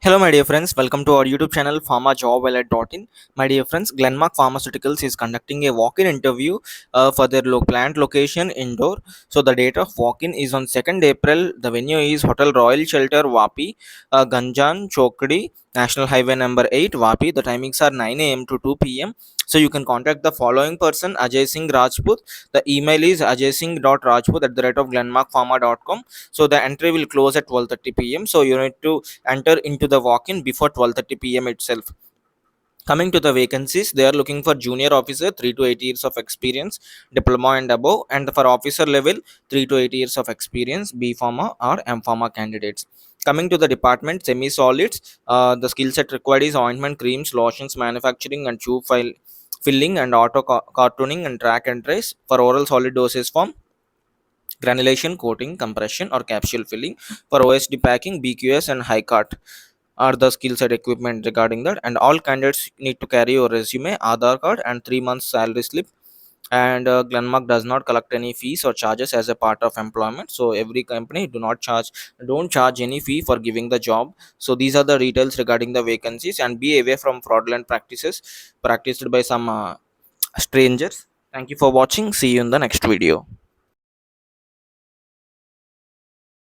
Hello, my dear friends. Welcome to our YouTube channel, pharmajobwallet.in. My dear friends, Glenmark Pharmaceuticals is conducting a walk-in interview for their plant location indoor. So the date of walk-in is on 2nd April. The venue is Hotel Royal Shelter, Vapi, Ganjan, Chokdi, National Highway number 8, Vapi. The timings are 9 a.m. to 2 p.m. So you can contact the following person, Ajay Singh Rajput. The email is ajaySingh.rajput@glenmarkpharma.com. So the entry will close at 12:30 p.m. So you need to enter into the walk-in before 12:30 p.m. itself. Coming to the vacancies, they are looking for junior officer 3 to 8 years of experience, diploma and above, and for officer level 3 to 8 years of experience, Bpharm or Mpharma candidates. Coming to the department, semi solids, the skill set required is ointment, creams, lotions, manufacturing and tube file filling and auto cartooning and track and trace. For oral solid dosage form, granulation, coating, compression or capsule filling. For OSD packing, BQS and high cart are the skill set equipment regarding that. And all candidates need to carry your resume, Aadhaar card and 3 months salary slip. And Glenmark does not collect any fees or charges as a part of employment. So every company don't charge any fee for giving the job. So these are the details regarding the vacancies, and be away from fraudulent practices practiced by some strangers. Thank you for watching. See you in the next video.